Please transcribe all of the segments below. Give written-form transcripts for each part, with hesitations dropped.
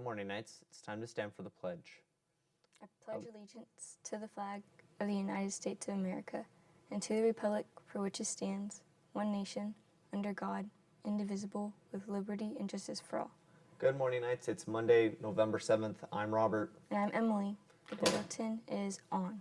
Good morning, Knights. It's time to stand for the pledge. I pledge allegiance to the flag of the United States of America and to the republic for which it stands, one nation, under God, indivisible, with liberty and justice for all. Good morning, Knights. It's Monday, November 7th. I'm Robert. And I'm Emily. The bulletin is on.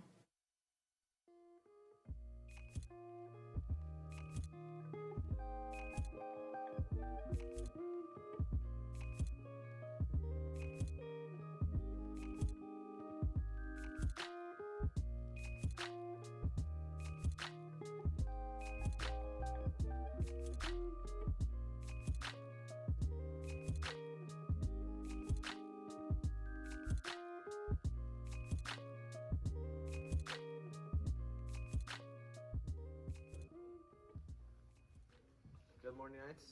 Good morning, Knights.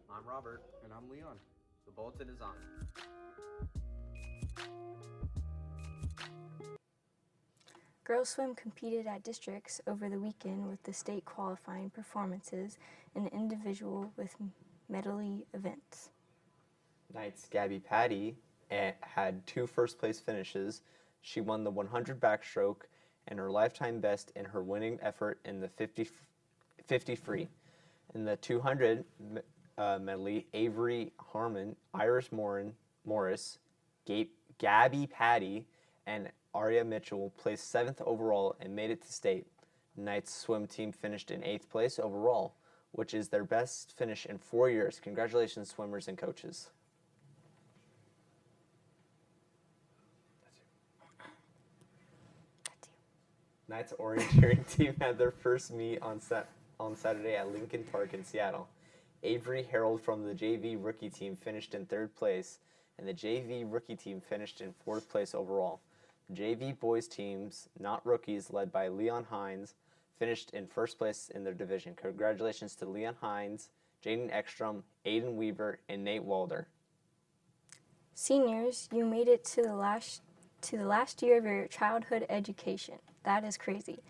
I'm Robert. And I'm Leon. The bulletin is on. Girls swim competed at districts over the weekend with the state qualifying performances and individual with medley events. Knights Gabby Patty had 2 first-place finishes. She won the 100 backstroke and her lifetime best in her winning effort in the 50 free. In the 200 medley, Avery Harmon, Iris Morris, Gabby Patty, and Aria Mitchell placed 7th overall and made it to state. Knight's swim team finished in 8th place overall, which is their best finish in 4 years. Congratulations, swimmers and coaches. Knight's orienteering team had their first meet on Saturday at Lincoln Park in Seattle. Avery Harold from the JV rookie team finished in 3rd place, and the JV rookie team finished in 4th place overall. The JV boys teams, not rookies, led by Leon Hines, finished in 1st place in their division. Congratulations to Leon Hines, Jaden Ekstrom, Aiden Weaver, and Nate Walder. Seniors, you made it to the last year of your childhood education. That is crazy.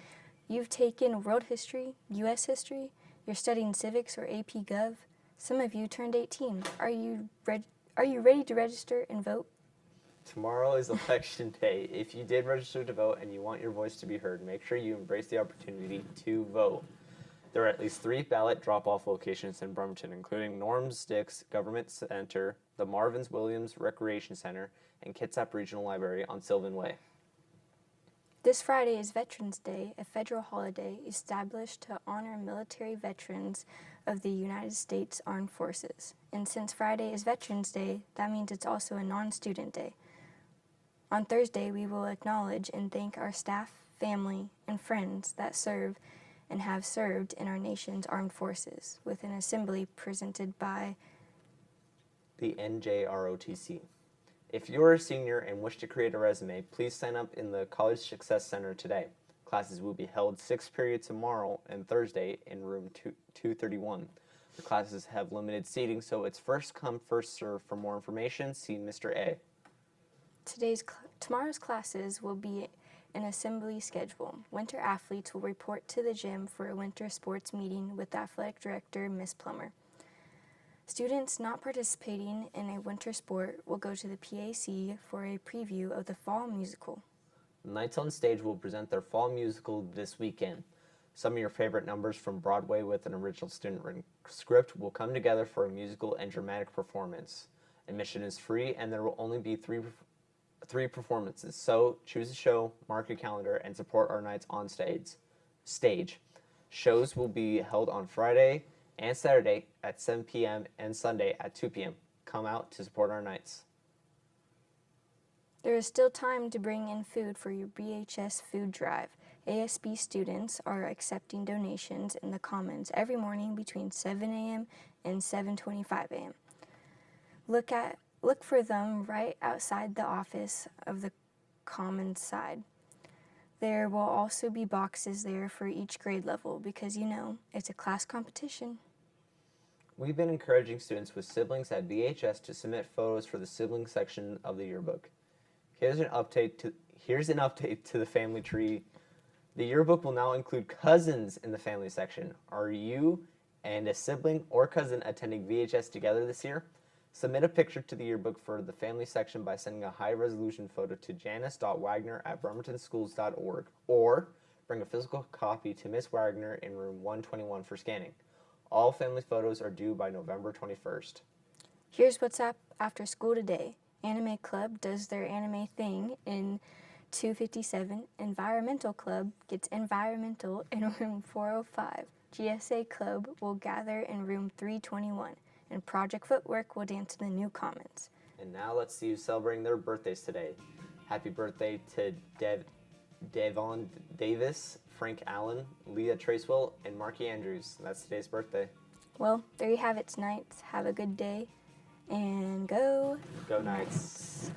You've taken world history, U.S. history, you're studying civics or AP Gov. Some of you turned 18. Are you ready to register and vote? Tomorrow is election day. If you did register to vote and you want your voice to be heard, make sure you embrace the opportunity to vote. There are at least 3 ballot drop-off locations in Bremerton, including Norm's Dix Government Center, the Marvins Williams Recreation Center, and Kitsap Regional Library on Sylvan Way. This Friday is Veterans Day, a federal holiday established to honor military veterans of the United States Armed Forces. And since Friday is Veterans Day, that means it's also a non-student day. On Thursday, we will acknowledge and thank our staff, family, and friends that serve and have served in our nation's armed forces with an assembly presented by the NJROTC. If you're a senior and wish to create a resume, please sign up in the College Success Center today. Classes will be held 6 periods tomorrow and Thursday in room 231. The classes have limited seating, so it's first come, first serve. For more information, see Mr. A. Tomorrow's classes will be an assembly schedule. Winter athletes will report to the gym for a winter sports meeting with Athletic Director Ms. Plummer. Students not participating in a winter sport will go to the PAC for a preview of the fall musical. Knights on Stage will present their fall musical this weekend. Some of your favorite numbers from Broadway with an original student-written script will come together for a musical and dramatic performance. Admission is free, and there will only be three performances. So choose a show, mark your calendar, and support our Knights on Stage. Shows will be held on Friday and Saturday at 7 p.m. and Sunday at 2 p.m. Come out to support our Knights. There is still time to bring in food for your BHS food drive. ASB students are accepting donations in the Commons every morning between 7 a.m. and 7:25 a.m. Look for them right outside the office of the Commons side. There will also be boxes there for each grade level because, you know, it's a class competition. We've been encouraging students with siblings at BHS to submit photos for the sibling section of the yearbook. Here's an update to the family tree. The yearbook will now include cousins in the family section. Are you and a sibling or cousin attending VHS together this year? Submit a picture to the yearbook for the family section by sending a high-resolution photo to janice.wagner@bremertonschools.org or bring a physical copy to Miss Wagner in room 121 for scanning. All family photos are due by November 21st. Here's what's up after school today. Anime Club does their anime thing in 257. Environmental Club gets environmental in room 405. GSA Club will gather in room 321. And Project Footwork will dance in the new commons. And now let's see who's celebrating their birthdays today. Happy birthday to Devon Davis, Frank Allen, Leah Tracewell, and Marky Andrews. That's today's birthday. Well, there you have it, Knights. Have a good day, and go Knights.